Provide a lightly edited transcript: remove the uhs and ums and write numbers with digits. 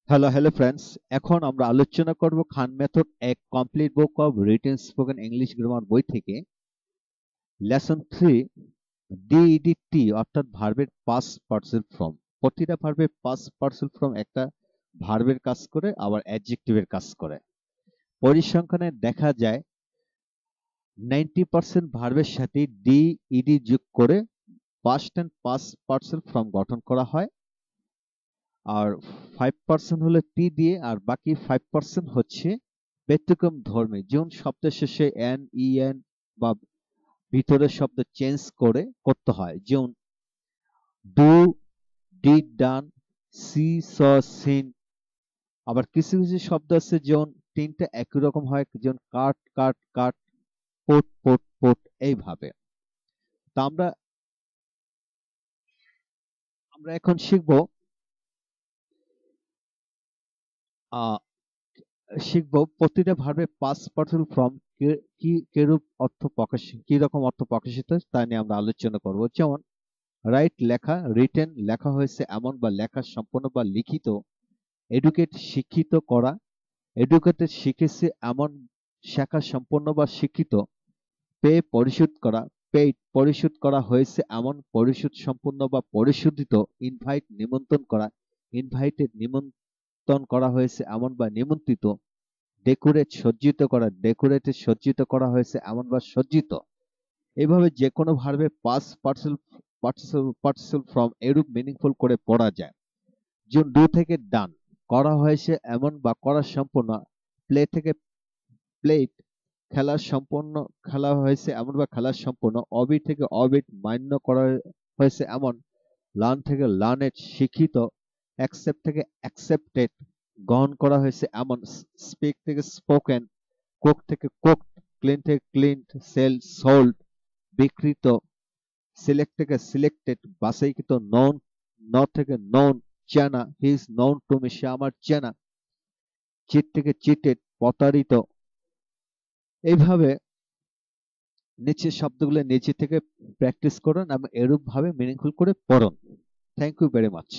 Hello friends. এখন আমরা আলোচনা করব খান মেথড এক complete book of written spoken English grammar বই থেকে লেসন 3 ডিইডিটি অর্থাৎ ভার্বের পাস্ট পার্সেল ফর্ম। প্রতিটা ভার্বের পাস্ট পার্সেল ফর্ম একটা ভার্বের কাজ করে, আবার অ্যাডজেক্টিভের কাজ করে। পরিসংখ্যানে দেখা যায় 90% ভার্বের সাথে ডিইডি যোগ করে past and past parcel form গঠন করা হয়। আর 5% হলো টি দিয়ে, আর বাকি 5% হচ্ছে ব্যতিক্রম ধর্মী, যেমন শব্দের শেষে এন ইএন বা ভিতরের শব্দ চেঞ্জ করে করতে হয়, যেমন do, did, done, see, saw, seen. আবার কিছু কিছু শব্দ আছে যেমন তিনটা একই রকম হয়, যেমন কাট কাট কাট, পোট পোট পোট, এইভাবে। তা আমরা আমরা এখন শিখবো আহ প্রতিটা ভার্বের পাস্ট পার্সেল ফর্ম কি কিরূপ অর্থ প্রকাশ, কি রকম অর্থ প্রকাশিত হয় তা নিয়ে আমরা আলোচনা করব। যেমন রাইট লেখা, রিটেন লেখা হয়েছে এমন বা লেখা সম্পন্ন বা লিখিত। এডুকেট শিক্ষিত করা, এডুকেটেড শিখেছে এমন শেখা সম্পন্ন বা শিক্ষিত। পে পরিশোধ করা, পেইড পরিশোধ করা হয়েছে এমন পরিশোধ সম্পন্ন বা পরিশোধিত। ইনভাইট নিমন্ত্রণ করা, ইনভাইটেড নিমন্ত্রণ করা হয়েছে এমন বা নিমন্ত্রিত। ডেকোরেট সজ্জিত করা, ডেকোরেটেড সজ্জিত করা হয়েছে এমন বা সজ্জিত। এইভাবে যে কোনো ভার্বের পাস্ট পার্টিসিপল ফর্ম এরূপ মিনিংফুল করে পড়া যায়। যেমন ডু থেকে ডান, করা হয়েছে এমন বা করা সম্পূর্ণ। প্লে থেকে প্লেট, খেলা সম্পন্ন, খেলা হয়েছে এমন বা খেলা সম্পূর্ণ। অবিট থেকে অবিট, মান্য করা হয়েছে এমন। লার্ন থেকে লার্নেড, শিক্ষিত। অ্যাকসেপ্ট থেকে অ্যাকসেপ্টেড, গ্রহণ করা হয়েছে এমন। স্পিক থেকে স্পোকেন। কুক থেকে কুকড, ক্লিন থেকে ক্লিনড, সেল সোল্ড, বিকৃত। সিলেক্ট থেকে সিলেক্টেড, বাছাইকৃত। নন, ন থেকে নন, চেনা। He is known to me, সে আমার চেনা। চিট থেকে চিটেড, প্রতারিত। এইভাবে নিচের শব্দগুলো নিচে থেকে প্র্যাকটিস করুন এবং এরূপ ভাবে মিনিংফুল করে পড়ুন। Thank you very much.